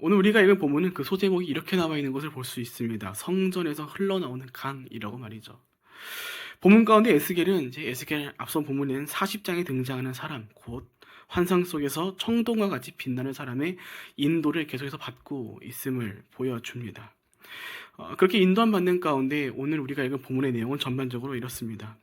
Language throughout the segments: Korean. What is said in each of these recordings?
오늘 우리가 읽은 본문은 그 소제목이 이렇게 나와 있는 것을 볼 수 있습니다. 성전에서 흘러나오는 강이라고 말이죠. 본문 가운데 에스겔은 이제 에스겔 앞선 본문에는 40장에 등장하는 사람, 곧 환상 속에서 청동과 같이 빛나는 사람의 인도를 계속해서 받고 있음을 보여줍니다. 그렇게 인도받는 가운데 오늘 우리가 읽은 본문의 내용은 전반적으로 이렇습니다.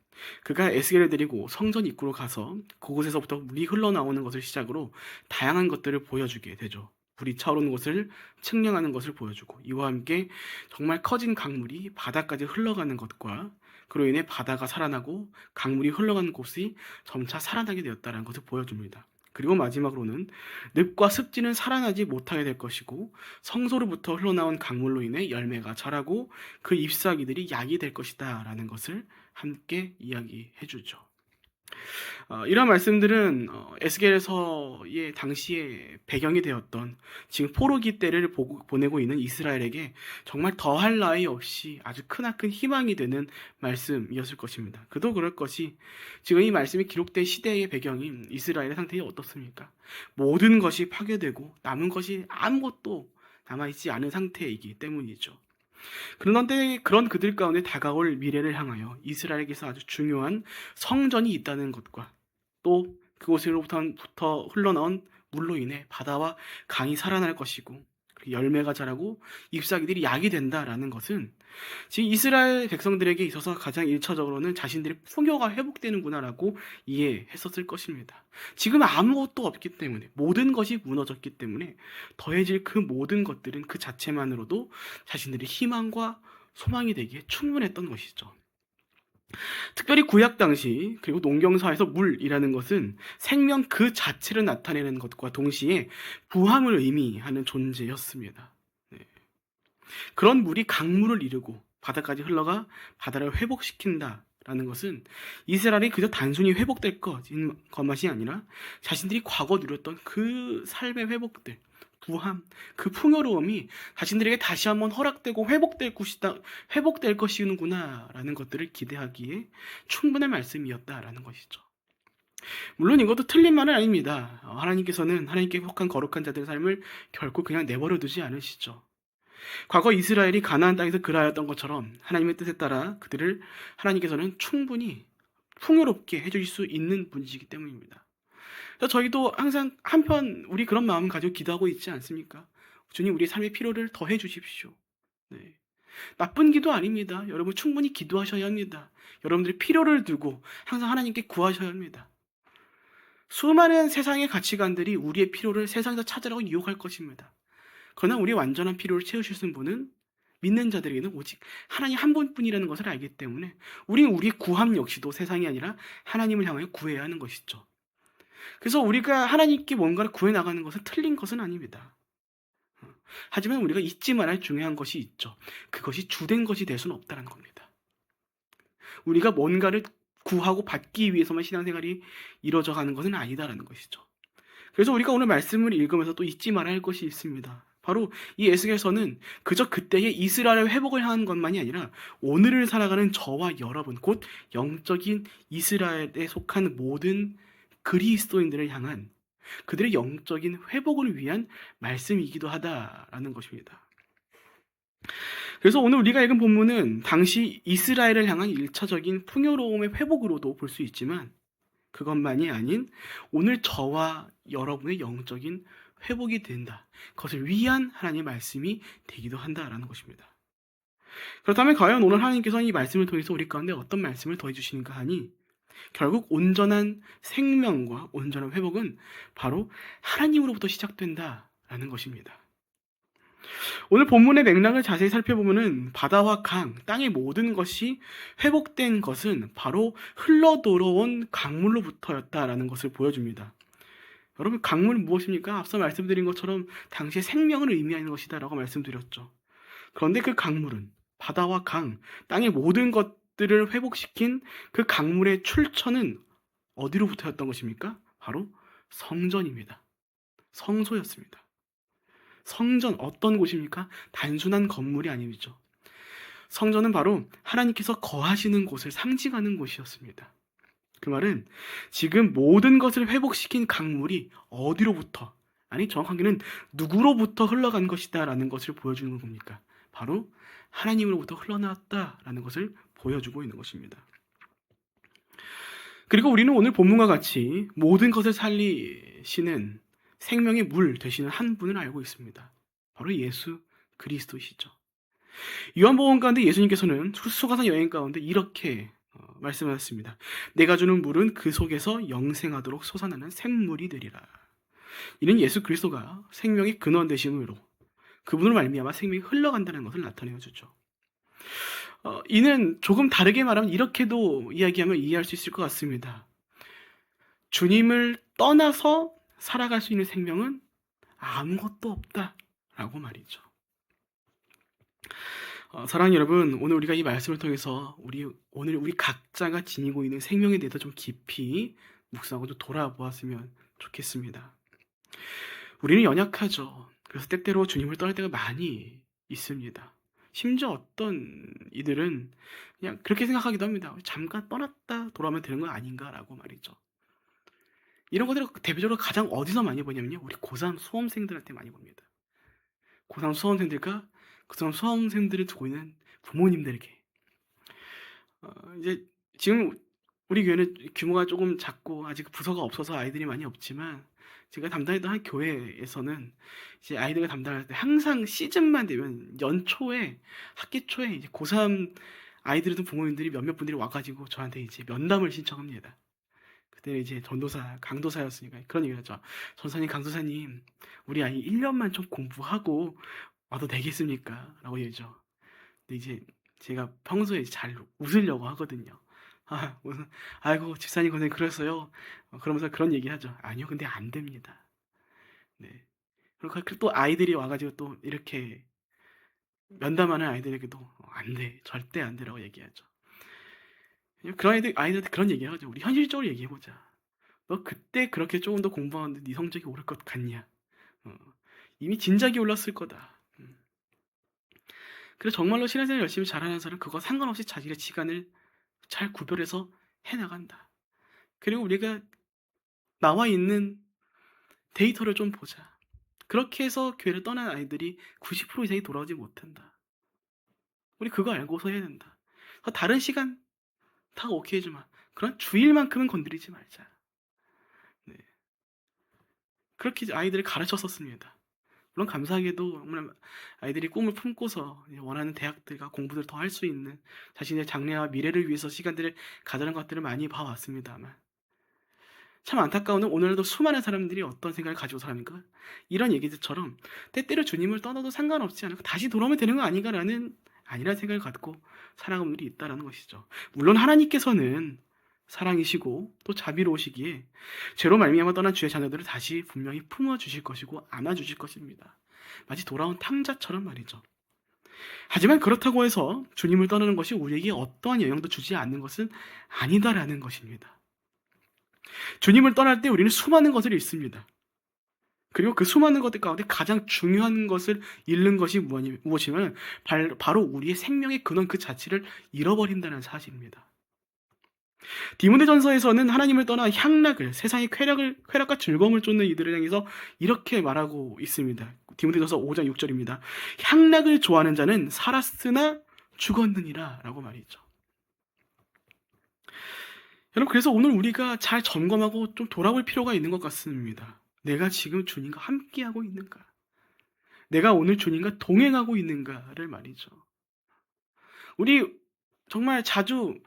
그가 에스겔을 데리고 성전 입구로 가서 그곳에서부터 물이 흘러나오는 것을 시작으로 다양한 것들을 보여주게 되죠. 물이 차오르는 것을 측량하는 것을 보여주고, 이와 함께 정말 커진 강물이 바다까지 흘러가는 것과 그로 인해 바다가 살아나고 강물이 흘러가는 곳이 점차 살아나게 되었다는 것을 보여줍니다. 그리고 마지막으로는 늪과 습지는 살아나지 못하게 될 것이고, 성소로부터 흘러나온 강물로 인해 열매가 자라고 그 잎사귀들이 약이 될 것이다 라는 것을 함께 이야기해 주죠. 이런 말씀들은 에스겔서의 당시에 배경이 되었던 지금 포로기 때를 보내고 있는 이스라엘에게 정말 더할 나위 없이 아주 크나큰 희망이 되는 말씀이었을 것입니다. 그도 그럴 것이 지금 이 말씀이 기록된 시대의 배경인 이스라엘의 상태가 어떻습니까? 모든 것이 파괴되고 남은 것이 아무것도 남아있지 않은 상태이기 때문이죠. 그런데 그런 그들 가운데 다가올 미래를 향하여 이스라엘에게서 아주 중요한 성전이 있다는 것과, 또 그곳으로부터 흘러나온 물로 인해 바다와 강이 살아날 것이고 열매가 자라고 잎사귀들이 약이 된다라는 것은 지금 이스라엘 백성들에게 있어서 가장 일차적으로는 자신들의 풍요가 회복되는구나라고 이해했었을 것입니다. 지금 아무것도 없기 때문에, 모든 것이 무너졌기 때문에 더해질 그 모든 것들은 그 자체만으로도 자신들의 희망과 소망이 되기에 충분했던 것이죠. 특별히 구약 당시, 그리고 농경사에서 물이라는 것은 생명 그 자체를 나타내는 것과 동시에 부함을 의미하는 존재였습니다. 네. 그런 물이 강물을 이루고 바다까지 흘러가 바다를 회복시킨다라는 것은 이스라엘이 그저 단순히 회복될 것만이 아니라 자신들이 과거 누렸던 그 삶의 회복들, 부함, 그 풍요로움이 자신들에게 다시 한번 허락되고 회복될 것이구나라는 것들을 기대하기에 충분한 말씀이었다라는 것이죠. 물론 이것도 틀린 말은 아닙니다. 하나님께서는 하나님께 속한 거룩한 자들의 삶을 결코 그냥 내버려 두지 않으시죠. 과거 이스라엘이 가나안 땅에서 그라였던 것처럼 하나님의 뜻에 따라 그들을 하나님께서는 충분히 풍요롭게 해주실 수 있는 분이시기 때문입니다. 그래서 저희도 항상 한편 우리 그런 마음 가지고 기도하고 있지 않습니까? 주님, 우리 삶의 필요를 더해 주십시오. 네. 나쁜 기도 아닙니다. 여러분 충분히 기도하셔야 합니다. 여러분들이 필요를 두고 항상 하나님께 구하셔야 합니다. 수많은 세상의 가치관들이 우리의 필요를 세상에서 찾으라고 유혹할 것입니다. 그러나 우리의 완전한 필요를 채우실 분은 믿는 자들에게는 오직 하나님 한 분뿐이라는 것을 알기 때문에 우리는 우리의 구함 역시도 세상이 아니라 하나님을 향하여 구해야 하는 것이죠. 그래서 우리가 하나님께 뭔가를 구해 나가는 것은 틀린 것은 아닙니다. 하지만 우리가 잊지 말아야 중요한 것이 있죠. 그것이 주된 것이 될 수는 없다는 겁니다. 우리가 뭔가를 구하고 받기 위해서만 신앙생활이 이루어져 가는 것은 아니다라는 것이죠. 그래서 우리가 오늘 말씀을 읽으면서 또 잊지 말아야 할 것이 있습니다. 바로 이 에스겔서는 그저 그때의 이스라엘 회복을 향한 것만이 아니라 오늘을 살아가는 저와 여러분, 곧 영적인 이스라엘에 속한 모든 그리스도인들을 향한 그들의 영적인 회복을 위한 말씀이기도 하다라는 것입니다. 그래서 오늘 우리가 읽은 본문은 당시 이스라엘을 향한 1차적인 풍요로움의 회복으로도 볼 수 있지만, 그것만이 아닌 오늘 저와 여러분의 영적인 회복이 된다, 그것을 위한 하나님의 말씀이 되기도 한다라는 것입니다. 그렇다면 과연 오늘 하나님께서는 이 말씀을 통해서 우리 가운데 어떤 말씀을 더해 주시는가 하니, 결국 온전한 생명과 온전한 회복은 바로 하나님으로부터 시작된다라는 것입니다. 오늘 본문의 맥락을 자세히 살펴보면 바다와 강, 땅의 모든 것이 회복된 것은 바로 흘러들어온 강물로부터였다라는 것을 보여줍니다. 여러분, 강물은 무엇입니까? 앞서 말씀드린 것처럼 당시의 생명을 의미하는 것이다 라고 말씀드렸죠. 그런데 그 강물은 바다와 강, 땅의 모든 것들을 회복시킨 그 강물의 출처는 어디로부터였던 것입니까? 바로 성전입니다. 성소였습니다. 성전, 어떤 곳입니까? 단순한 건물이 아니죠. 성전은 바로 하나님께서 거하시는 곳을 상징하는 곳이었습니다. 그 말은 지금 모든 것을 회복시킨 강물이 어디로부터, 아니, 정확하게는 누구로부터 흘러간 것이다라는 것을 보여주는 겁니까? 바로 하나님으로부터 흘러나왔다라는 것을 보여주고 있는 것입니다. 그리고 우리는 오늘 본문과 같이 모든 것을 살리시는 생명의 물 되시는 한 분을 알고 있습니다. 바로 예수 그리스도이시죠. 요한복음 가운데 예수님께서는 수가산 여행 가운데 이렇게 말씀하셨습니다. 내가 주는 물은 그 속에서 영생하도록 솟아나는 샘물이 되리라. 이는 예수 그리스도가 생명의 근원 되심으로 그분으로 말미암아 생명이 흘러간다는 것을 나타내어 주죠. 이는 조금 다르게 말하면 이렇게도 이야기하면 이해할 수 있을 것 같습니다. 주님을 떠나서 살아갈 수 있는 생명은 아무것도 없다라고 말이죠. 사랑하는 여러분, 오늘 우리가 이 말씀을 통해서 오늘 우리 각자가 지니고 있는 생명에 대해서 좀 깊이 묵상하고 좀 돌아보았으면 좋겠습니다. 우리는 연약하죠. 그래서 때때로 주님을 떠날 때가 많이 있습니다. 심지어 어떤 이들은 그냥 그렇게 생각하기도 합니다. 잠깐 떠났다 돌아오면 되는 거 아닌가라고 말이죠. 이런 것들을 대표적으로 가장 어디서 많이 보냐면요, 우리 고3 수험생들한테 많이 봅니다. 고3 수험생들과 고3 수험생들을 두고 있는 부모님들에게. 이제 지금 우리 교회는 규모가 조금 작고 아직 부서가 없어서 아이들이 많이 없지만, 제가 담당했던 한 교회에서는 이제 아이들과 담당할 때 항상 시즌만 되면 연초에, 학기 초에 이제 고3 아이들이든 부모님들이 몇몇 분들이 와가지고 저한테 이제 면담을 신청합니다. 그때는 이제 전도사, 강도사였으니까 그런 얘기를 하죠. 전사님, 강도사님, 우리 아이 1년만 좀 공부하고 와도 되겠습니까? 라고 얘기죠. 근데 이제 제가 평소에 잘 웃으려고 하거든요. 무슨, 아이고, 집사님 고생 그랬어요. 그러면서 그런 얘기 하죠. 아니요, 근데 안 됩니다. 네. 그리고 또 아이들이 와가지고 또 이렇게 면담하는 아이들에게도 안 돼. 절대 안 돼라고 얘기하죠. 그런 아이들한테 그런 얘기 하죠. 우리 현실적으로 얘기해보자. 너 그때 그렇게 조금 더 공부하는데 네 성적이 오를 것 같냐? 이미 진작이 올랐을 거다. 그래서 정말로 신앙생활 열심히 잘하는 사람은 그거 상관없이 자기의 시간을 잘 구별해서 해나간다. 그리고 우리가 나와 있는 데이터를 좀 보자. 그렇게 해서 교회를 떠난 아이들이 90% 이상이 돌아오지 못한다. 우리 그거 알고서 해야 된다. 다른 시간 다 오케이 해주마. 그런 주일만큼은 건드리지 말자. 네. 그렇게 아이들을 가르쳤었습니다. 물론 감사하게도 아이들이 꿈을 품고서 원하는 대학들과 공부를 더 할 수 있는 자신의 장래와 미래를 위해서 시간들을 가져는 것들을 많이 봐왔습니다만, 참 안타까운 건 오늘도 수많은 사람들이 어떤 생각을 가지고 사는가, 이런 얘기들처럼 때때로 주님을 떠나도 상관없지 않을까, 다시 돌아오면 되는 거 아닌가라는 아니라는 생각을 갖고 살아가는 분들이 있다는 것이죠. 물론 하나님께서는 사랑이시고 또 자비로우시기에 죄로 말미암아 떠난 주의 자녀들을 다시 분명히 품어주실 것이고 안아주실 것입니다. 마치 돌아온 탕자처럼 말이죠. 하지만 그렇다고 해서 주님을 떠나는 것이 우리에게 어떠한 영향도 주지 않는 것은 아니다라는 것입니다. 주님을 떠날 때 우리는 수많은 것을 잃습니다. 그리고 그 수많은 것들 가운데 가장 중요한 것을 잃는 것이 무엇이면 바로 우리의 생명의 근원 그 자체를 잃어버린다는 사실입니다. 디모데전서에서는 하나님을 떠나 향락을, 세상의 쾌락과 즐거움을 쫓는 이들을 향해서 이렇게 말하고 있습니다. 디모데전서 5장 6절입니다. 향락을 좋아하는 자는 살았으나 죽었느니라 라고 말이죠. 여러분, 그래서 오늘 우리가 잘 점검하고 좀 돌아볼 필요가 있는 것 같습니다. 내가 지금 주님과 함께하고 있는가? 내가 오늘 주님과 동행하고 있는가를 말이죠. 우리 정말 자주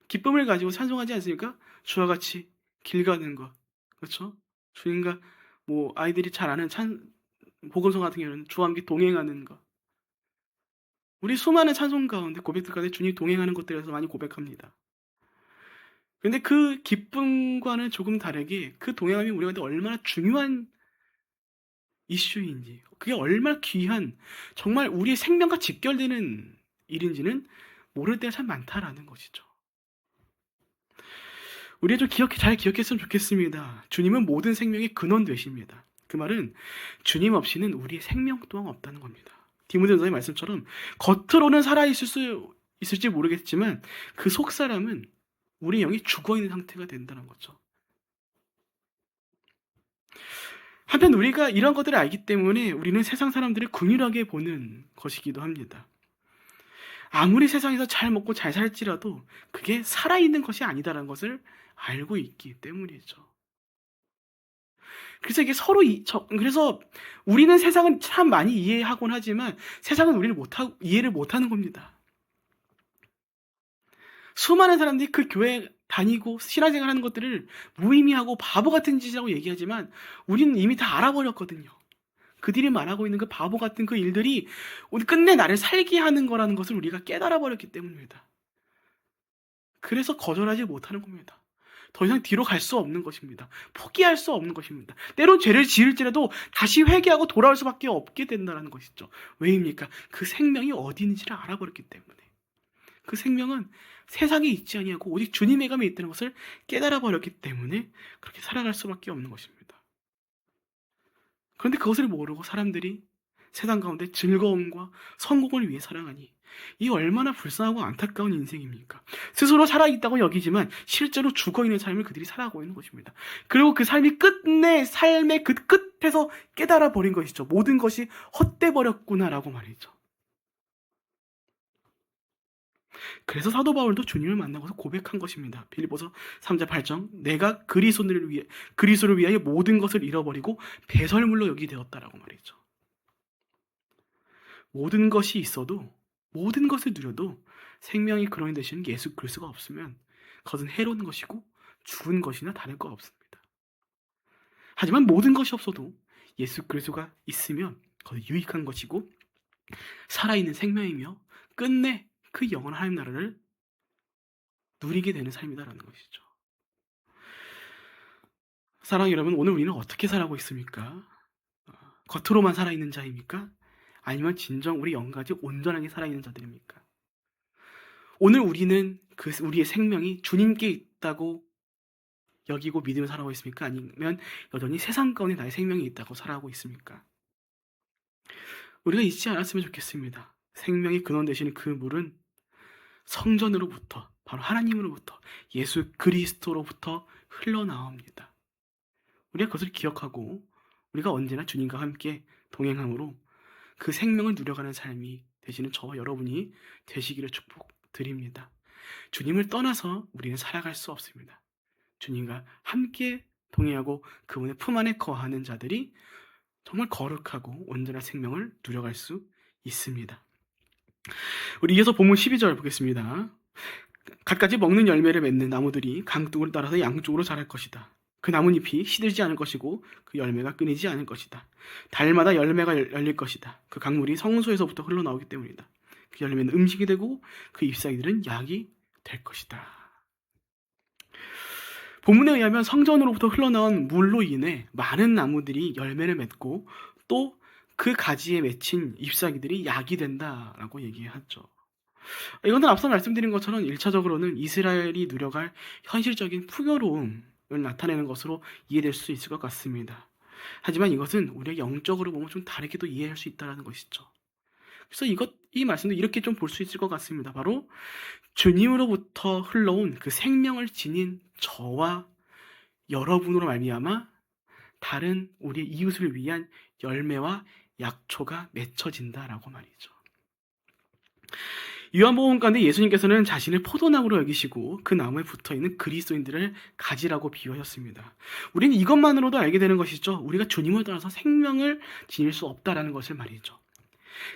기쁨을 가지고 찬송하지 않습니까? 주와 같이 길 가는 것, 그렇죠? 주님과 아이들이 잘 아는 복음성 같은 경우는 주와 함께 동행하는 것. 우리 수많은 찬송 가운데 고백들 가운데 주님 동행하는 것들에서 많이 고백합니다. 그런데 그 기쁨과는 조금 다르게 그 동행함이 우리한테 얼마나 중요한 이슈인지, 그게 얼마나 귀한, 정말 우리의 생명과 직결되는 일인지는 모를 때가 참 많다라는 것이죠. 우리가 좀 잘 기억했으면 좋겠습니다. 주님은 모든 생명의 근원 되십니다. 그 말은 주님 없이는 우리의 생명 또한 없다는 겁니다. 디모데전서의 말씀처럼 겉으로는 살아있을지 모르겠지만 그 속사람은 우리 영이 죽어있는 상태가 된다는 거죠. 한편 우리가 이런 것들을 알기 때문에 우리는 세상 사람들을 긍휼하게 보는 것이기도 합니다. 아무리 세상에서 잘 먹고 잘 살지라도 그게 살아있는 것이 아니다라는 것을 알고 있기 때문이죠. 그래서 이게 그래서 우리는 세상은 참 많이 이해하곤 하지만 세상은 우리를 이해를 못하는 겁니다. 수많은 사람들이 그 교회 다니고 신앙생활 하는 것들을 무의미하고 바보 같은 짓이라고 얘기하지만 우리는 이미 다 알아버렸거든요. 그들이 말하고 있는 그 바보 같은 그 일들이 오늘 끝내 나를 살게 하는 거라는 것을 우리가 깨달아 버렸기 때문입니다. 그래서 거절하지 못하는 겁니다. 더 이상 뒤로 갈 수 없는 것입니다. 포기할 수 없는 것입니다. 때론 죄를 지을지라도 다시 회개하고 돌아올 수밖에 없게 된다는 것이죠. 왜입니까? 그 생명이 어디 있는지를 알아버렸기 때문에. 그 생명은 세상에 있지 아니하고 오직 주님의 감에 있다는 것을 깨달아 버렸기 때문에 그렇게 살아갈 수밖에 없는 것입니다. 그런데 그것을 모르고 사람들이 세상 가운데 즐거움과 성공을 위해 살아가니 이 얼마나 불쌍하고 안타까운 인생입니까? 스스로 살아있다고 여기지만 실제로 죽어있는 삶을 그들이 살아가고 있는 것입니다. 그리고 그 삶이 끝내 삶의 그 끝에서 깨달아 버린 것이죠. 모든 것이 헛돼 버렸구나라고 말이죠. 그래서 사도 바울도 주님을 만나고서 고백한 것입니다. 빌립보서 3장 8절 내가 그리스도를 위하여 모든 것을 잃어버리고 배설물로 여기 되었다라고 말이죠. 모든 것이 있어도 모든 것을 누려도 생명이 근원이 되시는 예수 그리스도가 없으면 그것은 해로운 것이고 죽은 것이나 다를 거 없습니다. 하지만 모든 것이 없어도 예수 그리스도가 있으면 그것은 유익한 것이고 살아있는 생명이며 끝내 그 영원한 하나님 나라를 누리게 되는 삶이다라는 것이죠. 사랑하는 여러분, 오늘 우리는 어떻게 살아가고 있습니까? 겉으로만 살아있는 자입니까? 아니면 진정 우리 영까지 온전하게 살아있는 자들입니까? 오늘 우리는 우리의 생명이 주님께 있다고 여기고 믿으며 살아가고 있습니까? 아니면 여전히 세상 가운데 나의 생명이 있다고 살아가고 있습니까? 우리가 잊지 않았으면 좋겠습니다. 생명이 근원 되시는 그 물은 성전으로부터 바로 하나님으로부터 예수 그리스도로부터 흘러나옵니다. 우리가 그것을 기억하고 우리가 언제나 주님과 함께 동행함으로 그 생명을 누려가는 삶이 되시는 저와 여러분이 되시기를 축복드립니다. 주님을 떠나서 우리는 살아갈 수 없습니다. 주님과 함께 동행하고 그분의 품 안에 거하는 자들이 정말 거룩하고 온전한 생명을 누려갈 수 있습니다. 우리 이어서 본문 12절 보겠습니다. 갖가지 먹는 열매를 맺는 나무들이 강둑을 따라서 양쪽으로 자랄 것이다. 그 나뭇잎이 시들지 않을 것이고 그 열매가 끊이지 않을 것이다. 달마다 열매가 열릴 것이다. 그 강물이 성소에서부터 흘러나오기 때문이다. 그 열매는 음식이 되고 그 잎사귀들은 약이 될 것이다. 본문에 의하면 성전으로부터 흘러나온 물로 인해 많은 나무들이 열매를 맺고 또 그 가지에 맺힌 잎사귀들이 약이 된다라고 얘기하죠. 이것은 앞서 말씀드린 것처럼 1차적으로는 이스라엘이 누려갈 현실적인 풍요로움을 나타내는 것으로 이해될 수 있을 것 같습니다. 하지만 이것은 우리가 영적으로 보면 좀 다르게도 이해할 수 있다는 것이죠. 그래서 이 말씀도 이렇게 좀 볼 수 있을 것 같습니다. 바로 주님으로부터 흘러온 그 생명을 지닌 저와 여러분으로 말미암아 다른 우리의 이웃을 위한 열매와 약초가 맺혀진다라고 말이죠. 요한복음 가운데 예수님께서는 자신을 포도나무로 여기시고 그 나무에 붙어있는 그리스도인들을 가지라고 비유하셨습니다. 우리는 이것만으로도 알게 되는 것이죠. 우리가 주님을 떠나서 생명을 지닐 수 없다라는 것을 말이죠.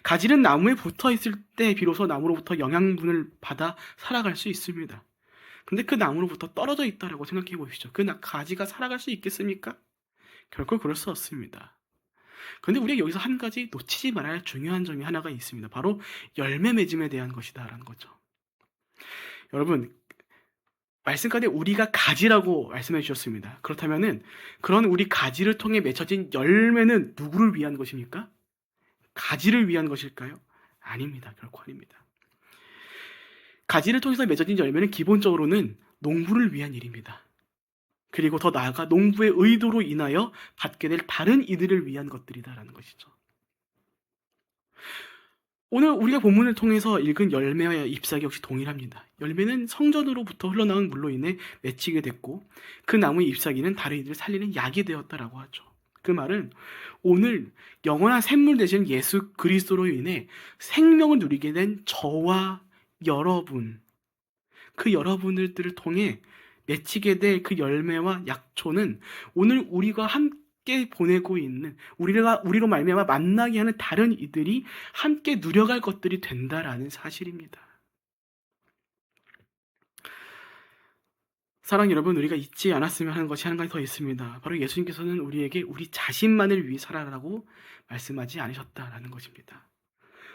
가지는 나무에 붙어있을 때 비로소 나무로부터 영양분을 받아 살아갈 수 있습니다. 근데 그 나무로부터 떨어져 있다라고 생각해 보십시오. 그 가지가 살아갈 수 있겠습니까? 결코 그럴 수 없습니다. 그런데 우리가 여기서 한 가지 놓치지 말아야 할 중요한 점이 하나가 있습니다. 바로 열매 맺음에 대한 것이다라는 거죠. 여러분, 말씀 가운데 우리가 가지라고 말씀해 주셨습니다. 그렇다면은 그런 우리 가지를 통해 맺혀진 열매는 누구를 위한 것입니까? 가지를 위한 것일까요? 아닙니다. 결코 아닙니다. 가지를 통해서 맺어진 열매는 기본적으로는 농부를 위한 일입니다. 그리고 더 나아가 농부의 의도로 인하여 받게 될 다른 이들을 위한 것들이다라는 것이죠. 오늘 우리가 본문을 통해서 읽은 열매와 잎사귀 역시 동일합니다. 열매는 성전으로부터 흘러나온 물로 인해 맺히게 됐고 그 나무의 잎사귀는 다른 이들을 살리는 약이 되었다라고 하죠. 그 말은 오늘 영원한 샘물 되신 예수 그리스도로 인해 생명을 누리게 된 저와 여러분, 그 여러분들을 통해 맺히게 될 그 열매와 약초는 오늘 우리가 함께 보내고 있는, 우리로 말미암아 만나게 하는 다른 이들이 함께 누려갈 것들이 된다라는 사실입니다. 사랑 여러분, 우리가 잊지 않았으면 하는 것이 한 가지 더 있습니다. 바로 예수님께서는 우리에게 우리 자신만을 위해 살아라고 말씀하지 않으셨다라는 것입니다.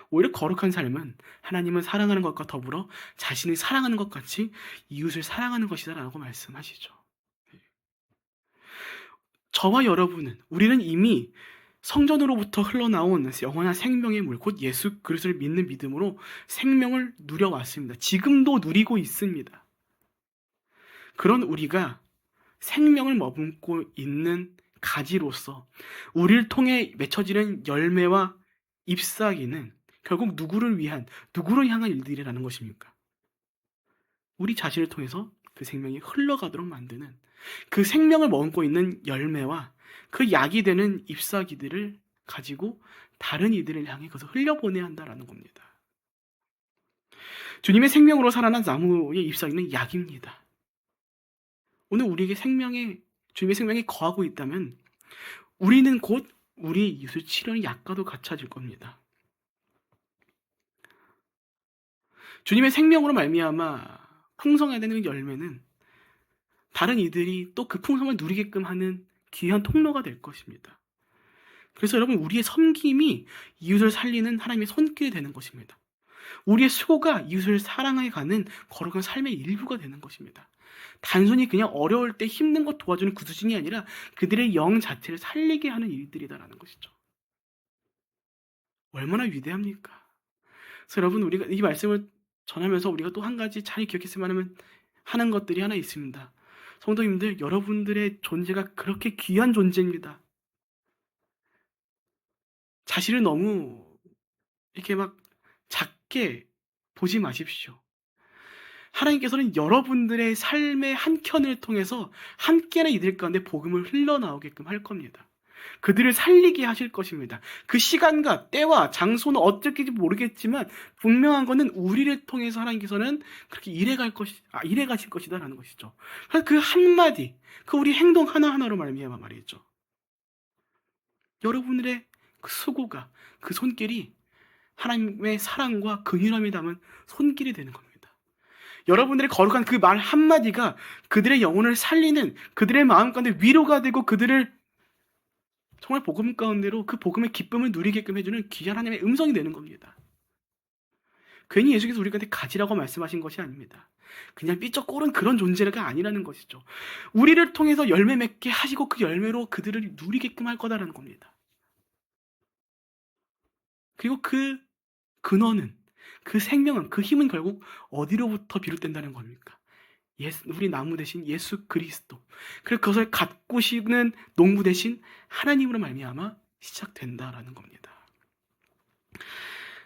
오히려 거룩한 삶은 하나님을 사랑하는 것과 더불어 자신을 사랑하는 것 같이 이웃을 사랑하는 것이다라고 말씀하시죠. 저와 여러분은, 우리는 이미 성전으로부터 흘러나온 영원한 생명의 물, 곧 예수 그리스도를 믿는 믿음으로 생명을 누려왔습니다. 지금도 누리고 있습니다. 그런 우리가 생명을 머금고 있는 가지로서 우리를 통해 맺혀지는 열매와 잎사귀는 결국 누구를 향한 일들이라는 것입니까? 우리 자신을 통해서 그 생명이 흘러가도록 만드는, 그 생명을 머금고 있는 열매와 그 약이 되는 잎사귀들을 가지고 다른 이들을 향해 그것을 흘려보내야 한다는 겁니다. 주님의 생명으로 살아난 나무의 잎사귀는 약입니다. 오늘 우리에게 주님의 생명이 거하고 있다면 우리는 곧 우리 이웃을 치료하는 약과도 같아질 겁니다. 주님의 생명으로 말미암아 풍성해야 되는 열매는 다른 이들이 또 그 풍성을 누리게끔 하는 귀한 통로가 될 것입니다. 그래서 여러분, 우리의 섬김이 이웃을 살리는 하나님의 손길이 되는 것입니다. 우리의 수고가 이웃을 사랑해가는 거룩한 삶의 일부가 되는 것입니다. 단순히 그냥 어려울 때 힘든 것 도와주는 그 수준이 아니라 그들의 영 자체를 살리게 하는 일들이다라는 것이죠. 얼마나 위대합니까? 그래서 여러분, 우리가 이 말씀을 전하면서 우리가 또 한 가지 잘 기억했으면 하는 것들이 하나 있습니다. 성도님들, 여러분들의 존재가 그렇게 귀한 존재입니다. 자신을 너무 이렇게 막 작게 보지 마십시오. 하나님께서는 여러분들의 삶의 한 켠을 통해서 함께나 이들 가운데 복음을 흘러나오게끔 할 겁니다. 그들을 살리게 하실 것입니다. 그 시간과 때와 장소는 어쩔지 모르겠지만 분명한 것은 우리를 통해서 하나님께서는 그렇게 일해 가실 것이다라는 것이죠. 그 한마디, 그 우리 행동 하나하나로 말미암아 말이죠. 여러분들의 그 수고가, 그 손길이 하나님의 사랑과 긍휼함이 담은 손길이 되는 겁니다. 여러분들의 거룩한 그 말 한마디가 그들의 영혼을 살리는, 그들의 마음 가운데 위로가 되고 그들을 정말 복음 가운데로 그 복음의 기쁨을 누리게끔 해주는 귀한 하나님의 음성이 되는 겁니다. 괜히 예수께서 우리한테 가지라고 말씀하신 것이 아닙니다. 그냥 삐쩍 꼬른 그런 존재가 아니라는 것이죠. 우리를 통해서 열매 맺게 하시고 그 열매로 그들을 누리게끔 할 거다라는 겁니다. 그리고 그 근원은, 그 생명은, 그 힘은 결국 어디로부터 비롯된다는 겁니까? 우리 나무 대신 예수 그리스도. 그래서 그것을 가꾸시는 농부 대신 하나님으로 말미암아 시작된다라는 겁니다.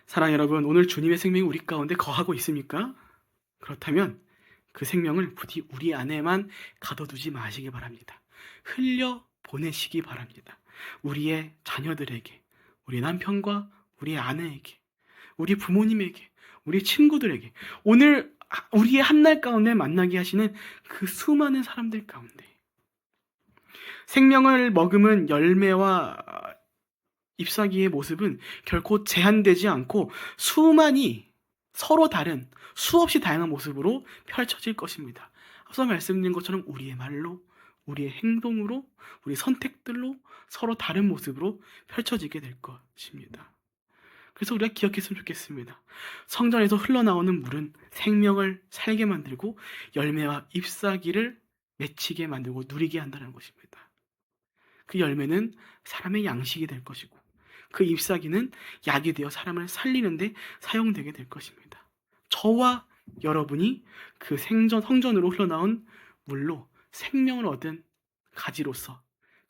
사랑 여러분, 오늘 주님의 생명이 우리 가운데 거하고 있습니까? 그렇다면 그 생명을 부디 우리 안에만 가둬두지 마시기 바랍니다. 흘려 보내시기 바랍니다. 우리의 자녀들에게, 우리 남편과 우리 아내에게, 우리 부모님에게, 우리 친구들에게, 오늘 우리의 한날 가운데 만나게 하시는 그 수많은 사람들 가운데 생명을 머금은 열매와 잎사귀의 모습은 결코 제한되지 않고 서로 다른, 수없이 다양한 모습으로 펼쳐질 것입니다. 앞서 말씀드린 것처럼 우리의 말로, 우리의 행동으로, 우리 선택들로 서로 다른 모습으로 펼쳐지게 될 것입니다. 그래서 우리가 기억했으면 좋겠습니다. 성전에서 흘러나오는 물은 생명을 살게 만들고 열매와 잎사귀를 맺히게 만들고 누리게 한다는 것입니다. 그 열매는 사람의 양식이 될 것이고 그 잎사귀는 약이 되어 사람을 살리는데 사용되게 될 것입니다. 저와 여러분이 그 성전으로 흘러나온 물로 생명을 얻은 가지로서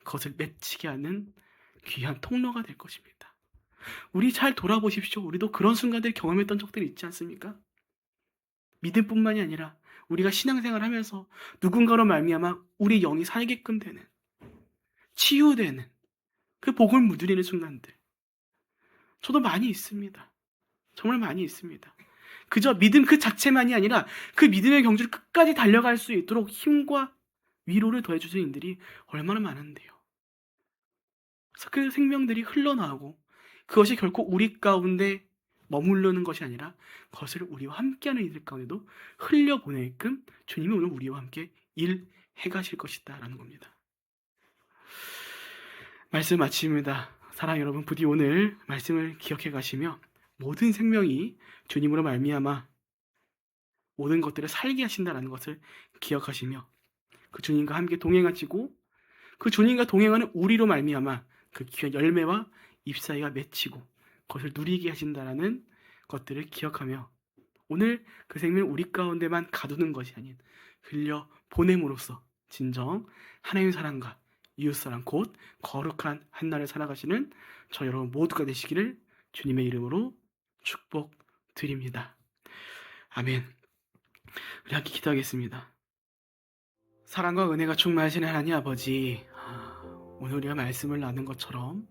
그것을 맺히게 하는 귀한 통로가 될 것입니다. 우리 잘 돌아보십시오. 우리도 그런 순간들 경험했던 적들이 있지 않습니까? 믿음뿐만이 아니라 우리가 신앙생활을 하면서 누군가로 말미암아 우리 영이 살게끔 되는, 치유되는, 그 복을 누리는 순간들. 저도 많이 있습니다. 정말 많이 있습니다. 그저 믿음 그 자체만이 아니라 그 믿음의 경주를 끝까지 달려갈 수 있도록 힘과 위로를 더해주시는 이들이 얼마나 많은데요. 그래서 그 생명들이 흘러나오고 그것이 결코 우리 가운데 머무르는 것이 아니라 그것을 우리와 함께하는 이들 가운데도 흘려보내게끔 주님이 오늘 우리와 함께 일해 가실 것이다 라는 겁니다. 말씀 마칩니다. 사랑하는 여러분, 부디 오늘 말씀을 기억해 가시며 모든 생명이 주님으로 말미암아 모든 것들을 살게 하신다라는 것을 기억하시며 그 주님과 함께 동행하시고 그 주님과 동행하는 우리로 말미암아 그 귀한 열매와 잎사귀가 맺히고 그것을 누리게 하신다라는 것들을 기억하며 오늘 그 생명을 우리 가운데만 가두는 것이 아닌 흘려 보냄으로써 진정 하나님의 사랑과 이웃사랑 곧 거룩한 한날을 살아가시는 저 여러분 모두가 되시기를 주님의 이름으로 축복드립니다. 아멘. 우리 함께 기도하겠습니다. 사랑과 은혜가 충만하신 하나님 아버지, 오늘 우리가 말씀을 나눈 것처럼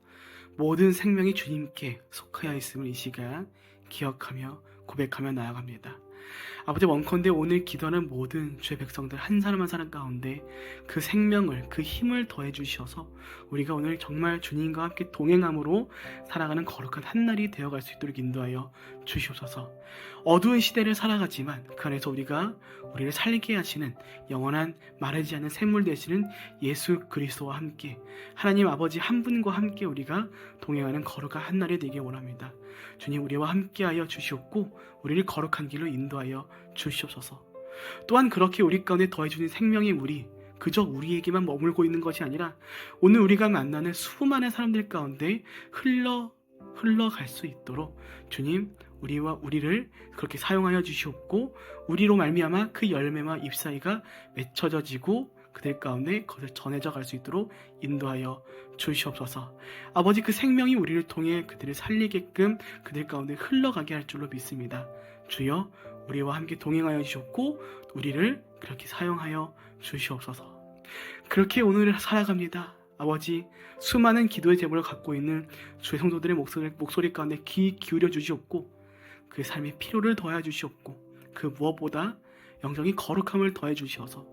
모든 생명이 주님께 속하여 있음을 이 시간 기억하며 고백하며 나아갑니다. 아버지, 원컨대 오늘 기도하는 모든 주의 백성들 한 사람 한 사람 가운데 그 생명을, 그 힘을 더해 주셔서 우리가 오늘 정말 주님과 함께 동행함으로 살아가는 거룩한 한날이 되어갈 수 있도록 인도하여 주시옵소서. 어두운 시대를 살아가지만 그 안에서 우리를 살게 하시는 영원한 마르지 않는 샘물 되시는 예수 그리스도와 함께 하나님 아버지 한 분과 함께 우리가 동행하는 거룩한 한날이 되길 원합니다. 주님, 우리와 함께하여 주시옵고 우리를 거룩한 길로 인도하여 주시옵소서. 또한 그렇게 우리 가운데 더해주는 생명의 물이 그저 우리에게만 머물고 있는 것이 아니라 오늘 우리가 만나는 수많은 사람들 가운데 흘러갈 수 있도록 주님, 우리를 그렇게 사용하여 주시옵고 우리로 말미암아 그 열매와 잎사귀가 맺혀지고 그들 가운데 그것을 전해져 갈 수 있도록 인도하여 주시옵소서. 아버지, 그 생명이 우리를 통해 그들을 살리게끔 그들 가운데 흘러가게 할 줄로 믿습니다. 주여, 우리와 함께 동행하여 주시옵고 우리를 그렇게 사용하여 주시옵소서. 그렇게 오늘을 살아갑니다. 아버지, 수많은 기도의 제목을 갖고 있는 주의 성도들의 목소리 가운데 귀 기울여 주시옵고 그 삶의 필요를 더해 주시옵고 그 무엇보다 영적인 거룩함을 더해 주시어서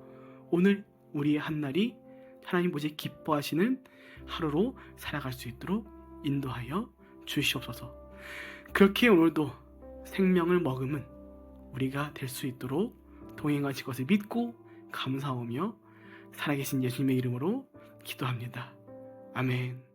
오늘 우리의 한날이 하나님 보시 기뻐하시는 하루로 살아갈 수 있도록 인도하여 주시옵소서. 그렇게 오늘도 생명을 머금은 우리가 될 수 있도록 동행하실 것을 믿고 감사하며 살아계신 예수님의 이름으로 기도합니다. 아멘.